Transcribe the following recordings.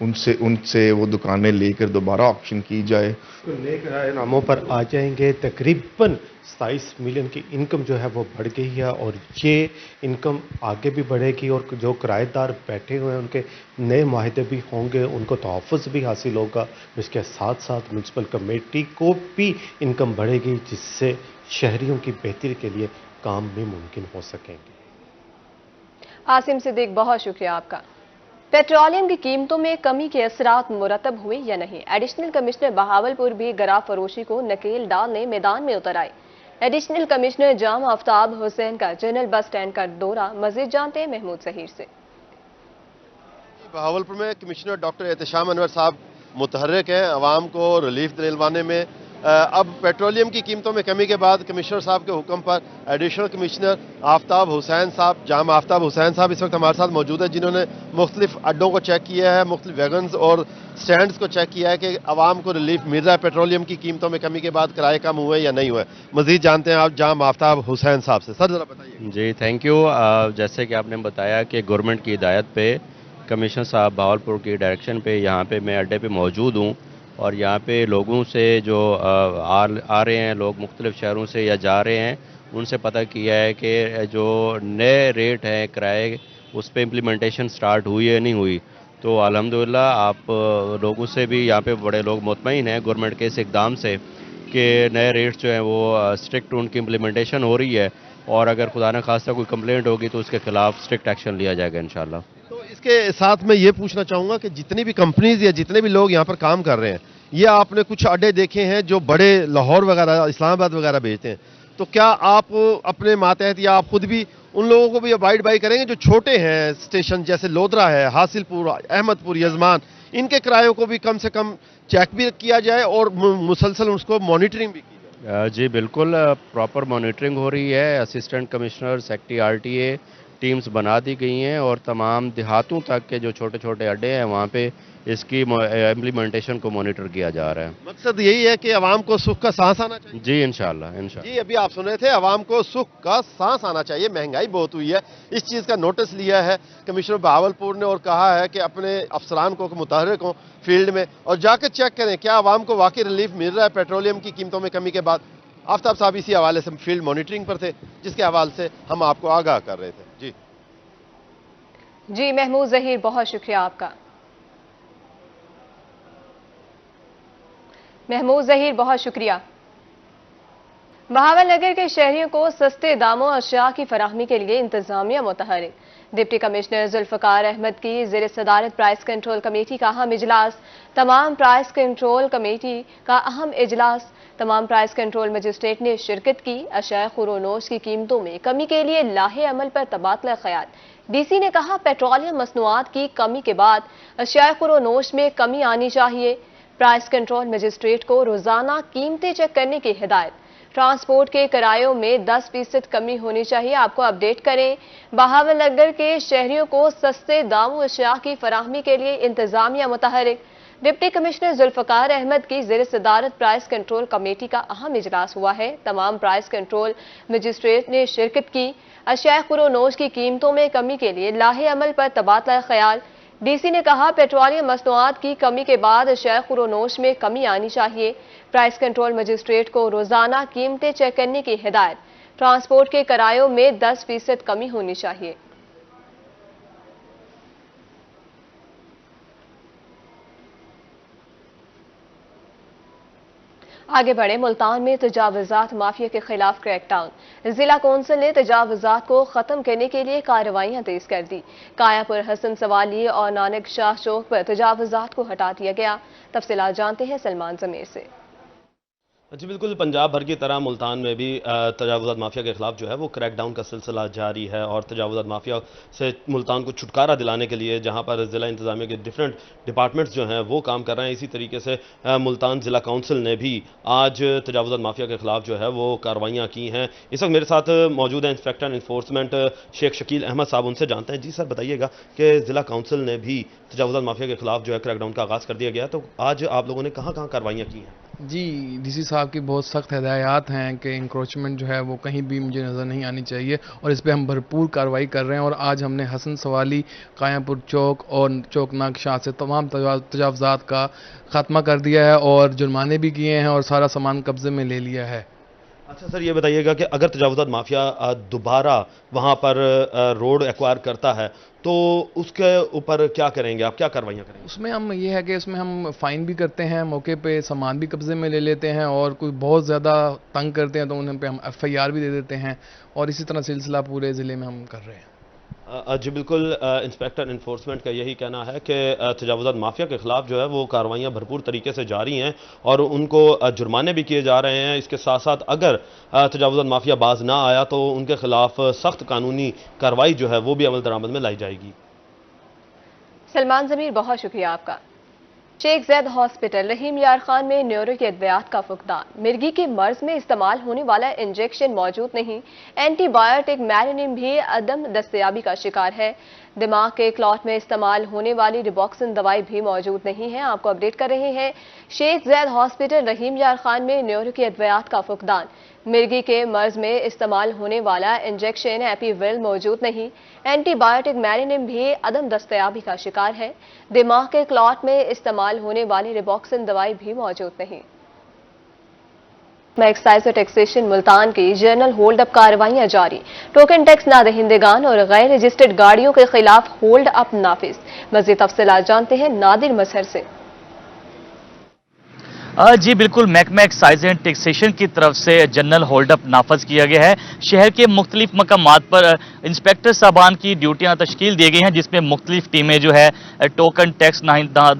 ان سے وہ دکانیں لے کر دوبارہ آکشن کی جائے. تو نئے کرایہ ناموں پر آ جائیں گے. تقریباً 27 ملین کی انکم جو ہے وہ بڑھ گئی ہے اور یہ انکم آگے بھی بڑھے گی اور جو کرایہ دار بیٹھے ہوئے ہیں ان کے نئے معاہدے بھی ہوں گے, ان کو تحفظ بھی حاصل ہوگا. اس کے ساتھ ساتھ میونسپل کمیٹی کو بھی انکم بڑھے گی جس سے شہریوں کی بہتری کے لیے کام بھی ممکن ہو سکیں گے. عاصم صدیق, بہت شکریہ آپ کا. پیٹرولیم کی قیمتوں میں کمی کے اثرات مرتب ہوئے یا نہیں؟ ایڈیشنل کمشنر بہاولپور بھی گرا فروشی کو نکیل ڈالنے میدان میں اتر آئے. ایڈیشنل کمشنر جام آفتاب حسین کا جنرل بس اسٹینڈ کا دورہ. مزید جانتے ہیں محمود ظہیر سے. بہاولپور میں کمشنر ڈاکٹر احتشام انور صاحب متحرک ہیں عوام کو ریلیف دلوانے میں. اب پیٹرولیم کی قیمتوں میں کمی کے بعد کمشنر صاحب کے حکم پر ایڈیشنل کمشنر آفتاب حسین صاحب, جام آفتاب حسین صاحب اس وقت ہمارے ساتھ موجود ہیں, جنہوں نے مختلف اڈوں کو چیک کیا ہے, مختلف ویگنز اور سٹینڈز کو چیک کیا ہے کہ عوام کو ریلیف مل رہا ہے پیٹرولیم کی قیمتوں میں کمی کے بعد, کرائے کم ہوئے یا نہیں ہوئے. مزید جانتے ہیں آپ جام آفتاب حسین صاحب سے. سر ذرا بتائیے. جی تھینک یو. جیسے کہ آپ نے بتایا کہ گورنمنٹ کی ہدایت پہ کمشنر صاحب بہاولپور کی ڈائریکشن پہ یہاں پہ میں اڈے پہ موجود ہوں اور یہاں پہ لوگوں سے جو آ رہے ہیں, لوگ مختلف شہروں سے یا جا رہے ہیں, ان سے پتہ کیا ہے کہ جو نئے ریٹ ہیں کرائے اس پہ امپلیمنٹیشن سٹارٹ ہوئی ہے نہیں ہوئی. تو الحمدللہ آپ لوگوں سے بھی یہاں پہ بڑے لوگ مطمئن ہیں گورنمنٹ کے اس اقدام سے کہ نئے ریٹس جو ہیں وہ اسٹرکٹ ان کی امپلیمنٹیشن ہو رہی ہے, اور اگر خدا نہ خواستہ کوئی کمپلینٹ ہوگی تو اس کے خلاف اسٹرکٹ ایکشن لیا جائے گا انشاءاللہ. تو اس کے ساتھ میں یہ پوچھنا چاہوں گا کہ جتنی بھی کمپنیز یا جتنے بھی لوگ یہاں پر کام کر رہے ہیں, یہ آپ نے کچھ اڈے دیکھے ہیں جو بڑے لاہور وغیرہ اسلام آباد وغیرہ بیچتے ہیں, تو کیا آپ اپنے ماتحت یا آپ خود بھی ان لوگوں کو بھی ابائڈ بائی کریں گے جو چھوٹے ہیں اسٹیشن جیسے لودرا ہے, حاصل پور, احمد پور, یزمان, ان کے کرایوں کو بھی کم سے کم چیک بھی کیا جائے اور مسلسل اس کو مانیٹرنگ بھی کی جائے؟ جی بالکل, پراپر مانیٹرنگ ہو رہی ہے. Assistant commissioner, secretary RTA teams بنا دی گئی ہیں اور تمام دیہاتوں تک کے جو چھوٹے چھوٹے اڈے ہیں وہاں پہ اس کی امپلیمنٹیشن کو مانیٹر کیا جا رہا ہے. مقصد یہی ہے کہ عوام کو سکھ کا سانس آنا چاہیے. جی انشاءاللہ. جی ابھی آپ سن رہے تھے, عوام کو سکھ کا سانس آنا چاہیے. مہنگائی بہت ہوئی ہے, اس چیز کا نوٹس لیا ہے کمشنر بہاولپور نے اور کہا ہے کہ اپنے افسران کو متحرک ہوں فیلڈ میں اور جا کے چیک کریں کیا عوام کو واقعی ریلیف مل رہا ہے پیٹرولیم کی قیمتوں میں کمی کے بعد. آفتاب صاحب اسی حوالے سے فیلڈ مانیٹرنگ پر تھے جس کے حوالے سے ہم آپ کو آگاہ کر رہے تھے. جی محمود ظہیر, بہت شکریہ آپ کا. محمود ظہیر, بہت شکریہ. بہاول نگر کے شہریوں کو سستے داموں اشیاء کی فراہمی کے لیے انتظامیہ متحرک. ڈپٹی کمشنر ذوالفقار احمد کی زیر صدارت پرائس کنٹرول کمیٹی کا اہم اجلاس. تمام پرائس کنٹرول کمیٹی کا اہم اجلاس. تمام پرائس کنٹرول مجسٹریٹ نے شرکت کی. اشیاء خورونوش کی قیمتوں میں کمی کے لیے لاہے عمل پر تبادلہ خیال. ڈی سی نے کہا پیٹرولیم مصنوعات کی کمی کے بعد اشیاء خورونوش میں کمی آنی چاہیے. پرائس کنٹرول مجسٹریٹ کو روزانہ قیمتیں چیک کرنے کی ہدایت. ٹرانسپورٹ کے کرایوں میں 10% کمی ہونی چاہیے. آپ کو اپڈیٹ کریں, بہاول نگر کے شہریوں کو سستے داموں اشیاء کی فراہمی کے لیے انتظامیہ متحرک. ڈپٹی کمشنر ذوالفقار احمد کی زیر صدارت پرائس کنٹرول کمیٹی کا اہم اجلاس ہوا ہے. تمام پرائس کنٹرول مجسٹریٹ نے شرکت کی. اشیاء خورونوش کی قیمتوں میں کمی کے لیے لاہے عمل پر تبادلہ خیال. ڈی سی نے کہا پیٹرولیم مصنوعات کی کمی کے بعد اشیاء خورونوش میں کمی آنی چاہیے. پرائس کنٹرول مجسٹریٹ کو روزانہ قیمتیں چیک کرنے کی ہدایت. ٹرانسپورٹ کے کرایوں میں 10% کمی ہونی چاہیے. آگے بڑھے, ملتان میں تجاوزات مافیا کے خلاف کریک ڈاؤن. ضلع کونسل نے تجاوزات کو ختم کرنے کے لیے کارروائیاں تیز کر دی. کایا پور, حسن سوالی اور نانک شاہ چوک پر تجاوزات کو ہٹا دیا گیا. تفصیلات جانتے ہیں سلمان ضمیر سے. جی بالکل, پنجاب بھر کی طرح ملتان میں بھی تجاوزات مافیا کے خلاف جو ہے وہ کریک ڈاؤن کا سلسلہ جاری ہے اور تجاوزات مافیا سے ملتان کو چھٹکارا دلانے کے لیے جہاں پر ضلع انتظامیہ کے ڈیفرنٹ ڈپارٹمنٹس جو ہیں وہ کام کر رہے ہیں, اسی طریقے سے ملتان ضلع کونسل نے بھی آج تجاوزات مافیا کے خلاف جو ہے وہ کارروائیاں کی ہیں. اس وقت میرے ساتھ موجود ہیں انسپیکٹر انفورسمنٹ شیخ شکیل احمد صاحب, ان سے جانتے ہیں. جی سر بتائیے گا کہ ضلع کونسل نے بھی تجاوزات مافیا کے خلاف جو ہے کریک ڈاؤن کا آغاز کر دیا گیا, تو آج آپ لوگوں نے کہاں کہاں کارروائیاں کی ہیں؟ جی ڈی سی صاحب کی بہت سخت ہدایات ہیں کہ انکروچمنٹ جو ہے وہ کہیں بھی مجھے نظر نہیں آنی چاہیے، اور اس پہ ہم بھرپور کارروائی کر رہے ہیں، اور آج ہم نے حسن سوالی، قائم پور چوک اور چوک ناگ شاہ سے تمام تجاوزات کا خاتمہ کر دیا ہے اور جرمانے بھی کیے ہیں اور سارا سامان قبضے میں لے لیا ہے۔ اچھا سر، یہ بتائیے گا کہ اگر تجاوزات مافیا دوبارہ وہاں پر روڈ ایکوائر کرتا ہے تو اس کے اوپر کیا کریں گے آپ، کیا کاروائیاں کریں گے؟ اس میں ہم یہ ہے کہ اس میں ہم فائن بھی کرتے ہیں، موقع پہ سامان بھی قبضے میں لے لیتے ہیں، اور کوئی بہت زیادہ تنگ کرتے ہیں تو ان پہ ہم FIR بھی دے دیتے ہیں، اور اسی طرح سلسلہ پورے ضلع میں ہم کر رہے ہیں۔ جی بالکل، انسپیکٹر انفورسمنٹ کا یہی کہنا ہے کہ تجاوزات مافیا کے خلاف جو ہے وہ کارروائیاں بھرپور طریقے سے جاری ہیں اور ان کو جرمانے بھی کیے جا رہے ہیں۔ اس کے ساتھ ساتھ اگر تجاوزات مافیا باز نہ آیا تو ان کے خلاف سخت قانونی کارروائی جو ہے وہ بھی عمل درآمد میں لائی جائے گی۔ سلمان ضمیر، بہت شکریہ آپ کا۔ شیخ زید ہاسپٹل رحیم یار خان میں نیورو کی ادویات کا فقدان، مرگی کے مرض میں استعمال ہونے والا انجیکشن موجود نہیں، اینٹی بایوٹک میرینیم بھی عدم دستیابی کا شکار ہے، دماغ کے کلاٹ میں استعمال ہونے والی ریبوکسن دوائی بھی موجود نہیں ہے۔ آپ کو اپڈیٹ کر رہے ہیں، شیخ زید ہاسپٹل رحیم یار خان میں نیورو کی ادویات کا فقدان، مرگی کے مرض میں استعمال ہونے والا انجیکشن ایپی ویل موجود نہیں، اینٹی بایوٹک میرینیم بھی عدم دستیابی کا شکار ہے، دماغ کے کلاٹ میں استعمال ہونے والی ریبوکسن دوائی بھی موجود نہیں۔ ایکسائز اور ٹیکسیشن ملتان کی جنرل ہولڈ اپ کارروائیاں جاری، ٹوکن ٹیکس نہ دہندگان اور غیر رجسٹرڈ گاڑیوں کے خلاف ہولڈ اپ نافذ۔ مزید تفصیلات جانتے ہیں نادر مظہر سے۔ جی بالکل، محکمہ ایکسائز اینڈ ٹیکسیشن کی طرف سے جنرل ہولڈ اپ نافذ کیا گیا ہے۔ شہر کے مختلف مقامات پر انسپیکٹر صاحبان کی ڈیوٹیاں تشکیل دی گئی ہیں، جس میں مختلف ٹیمیں جو ہے ٹوکن ٹیکس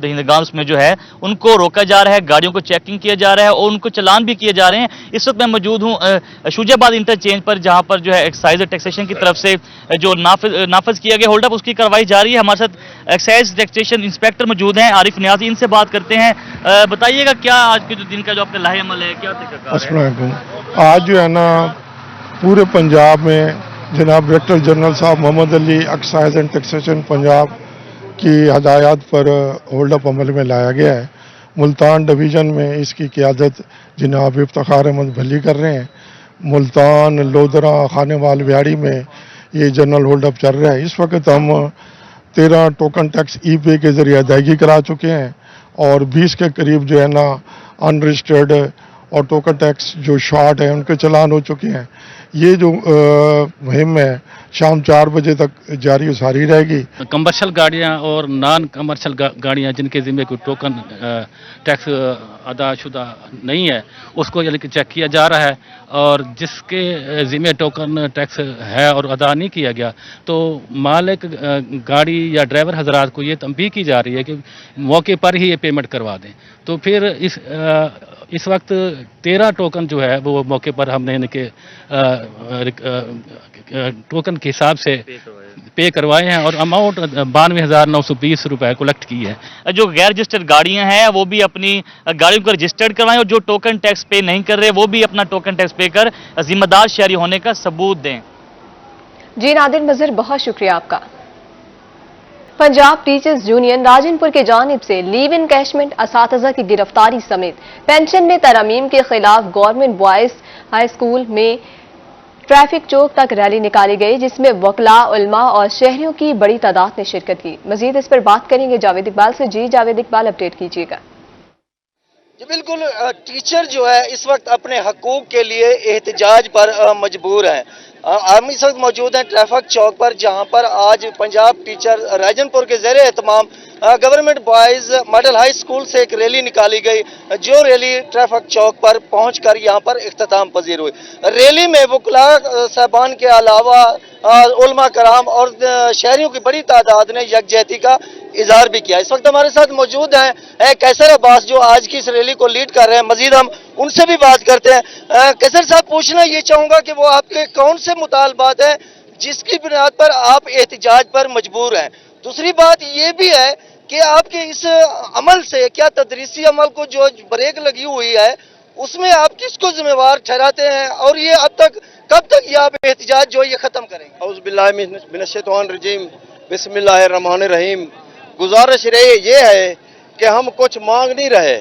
دہندگان اس میں جو ہے ان کو روکا جا رہا ہے، گاڑیوں کو چیکنگ کیا جا رہا ہے اور ان کو چلان بھی کیے جا رہے ہیں۔ اس وقت میں موجود ہوں شوج آباد انٹرچینج پر، جہاں پر جو ہے ایکسائز اور ٹیکسیشن کی طرف سے جو نافذ کیا گیا ہولڈ اپ، اس کی کارروائی جاری ہے۔ ہمارے ساتھ ایکسائز ٹیکسیشن انسپیکٹر موجود ہیں عارف نیازی، ان سے بات کرتے ہیں۔ بتائیے گا کیا آج کے جو دن کا جو آپ کا لاہے عمل ہے، کیا السلام علیکم۔ آج جو ہے نا پورے پنجاب میں جناب ڈائریکٹر جنرل صاحب محمد علی ایکسائز اینڈ ٹیکسیشن پنجاب کی ہدایات پر ہولڈ اپ عمل میں لایا گیا ہے۔ ملتان ڈویژن میں اس کی قیادت جناب افتخار احمد بھلی کر رہے ہیں۔ ملتان، لودرا، خانے وال، ویاڑی میں یہ جنرل ہولڈ اپ چل رہا ہے۔ اس وقت ہم 13 ٹوکن ٹیکس ای پے کے ذریعے ادائیگی کرا چکے ہیں اور 20 کے قریب جو ہے نا ان رجسٹرڈ اور ٹوکن ٹیکس جو شارٹ ہیں ان کے چلان ہو چکے ہیں۔ یہ جو مہم ہے شام 4 بجے تک جاری و ساری رہے گی۔ کمرشل گاڑیاں اور نان کمرشل گاڑیاں جن کے ذمہ کوئی ٹوکن ٹیکس ادا شدہ نہیں ہے، اس کو یعنی کہ چیک کیا جا رہا ہے، اور جس کے ذمہ ٹوکن ٹیکس ہے اور ادا نہیں کیا گیا تو مالک گاڑی یا ڈرائیور حضرات کو یہ تنبیہ کی جا رہی ہے کہ موقع پر ہی یہ پیمنٹ کروا دیں۔ تو پھر اس وقت 13 ٹوکن جو ہے وہ موقع پر ہم نے ان کے ٹوکن کے حساب سے پے کروائے ہیں اور اماؤنٹ 92,920 روپے کلیکٹ کی ہے۔ جو غیر رجسٹرڈ گاڑیاں ہیں وہ بھی اپنی گاڑیوں کو رجسٹرڈ کروائیں، اور جو ٹوکن ٹیکس پے نہیں کر رہے وہ بھی اپنا ٹوکن ٹیکس پے کر ذمہ دار شہری ہونے کا ثبوت دیں۔ جی نادر مظہر، بہت شکریہ آپ کا۔ پنجاب ٹیچرز یونین راجن پور کی جانب سے لیو انکیشمنٹ، اساتذہ کی گرفتاری سمیت پینشن میں ترامیم کے خلاف گورنمنٹ بوائز ہائی اسکول میں ٹریفک چوک تک ریلی نکالی گئی، جس میں وکلاء، علماء اور شہریوں کی بڑی تعداد نے شرکت کی۔ مزید اس پر بات کریں گے جاوید اقبال سے۔ جی جاوید اقبال، اپڈیٹ کیجیے گا۔ جی بالکل، ٹیچر جو ہے اس وقت اپنے حقوق کے لیے احتجاج پر مجبور ہیں۔ ہم اس وقت موجود ہیں ٹریفک چوک پر، جہاں پر آج پنجاب ٹیچر راجن پور کے زیر اہتمام government boys model high school سے ایک ریلی نکالی گئی، جو ریلی ٹریفک چوک پر پہنچ کر یہاں پر اختتام پذیر ہوئی۔ ریلی میں وکلاء صاحبان کے علاوہ علماء کرام اور شہریوں کی بڑی تعداد نے یکجہتی کا اظہار بھی کیا۔ اس وقت ہمارے ساتھ موجود ہیں کیسر عباس، جو آج کی اس ریلی کو لیڈ کر رہے ہیں۔ مزید ہم ان سے بھی بات کرتے ہیں۔ کیسر صاحب، پوچھنا یہ چاہوں گا کہ وہ آپ کے کون سے مطالبات ہیں جس کی بنیاد پر آپ احتجاج پر مجبور ہیں؟ دوسری بات یہ بھی ہے کہ آپ کے اس عمل سے کیا تدریسی عمل کو جو بریک لگی ہوئی ہے اس میں آپ کس کو ذمہ وار ٹھہراتے ہیں، اور یہ اب تک کب تک یہ آپ احتجاج جو یہ ختم کریں گے؟ اعوذ باللہ من الشیطان الرجیم، بسم اللہ الرحمن الرحیم۔ گزارش رہی یہ ہے کہ ہم کچھ مانگ نہیں رہے،